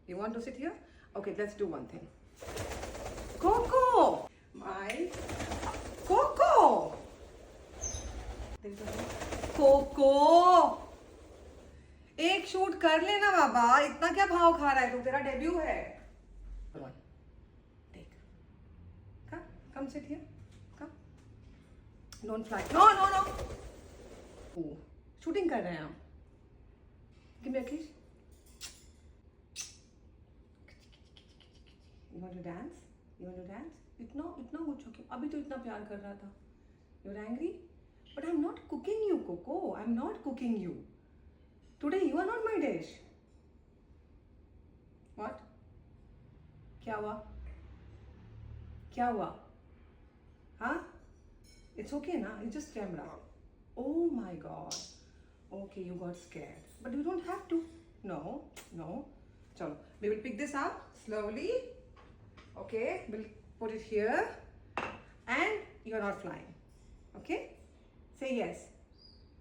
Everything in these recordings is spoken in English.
You want to sit here? Okay, let's do one thing. Coco! My Coco! Coco एक shoot कर लेना बाबा, इतना क्या भाव खा रहा है तू? तेरा डेब्यू है. Take. Come sit here. Come. Don't fly. No. Shooting कर रहे हैं हम. Give me a kiss. You want to dance? इतना गुच्छा क्यों? अभी तो इतना प्यार कर रहा था. You're angry? But I'm not cooking you, Coco. I'm not cooking you. Today you are not my dish. What? क्या हुआ? Huh? It's okay na? It's just camera. Oh my God. Okay, you got scared. But you don't have to. No. Chalo. We will pick this up slowly. Okay, we'll put it here. And you're not flying. Okay? Say yes.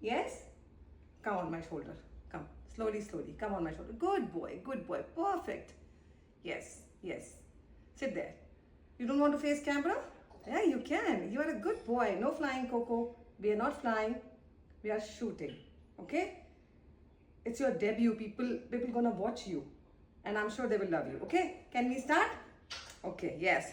Yes? Come on my shoulder. Come. Slowly. Come on my shoulder. Good boy. Perfect. Yes. Sit there. You don't want to face camera? Yeah, you can. You are a good boy. No flying, Coco. We are not flying. We are shooting. Okay? It's your debut. People gonna watch you. And I'm sure they will love you. Okay? Can we start? Okay, yes.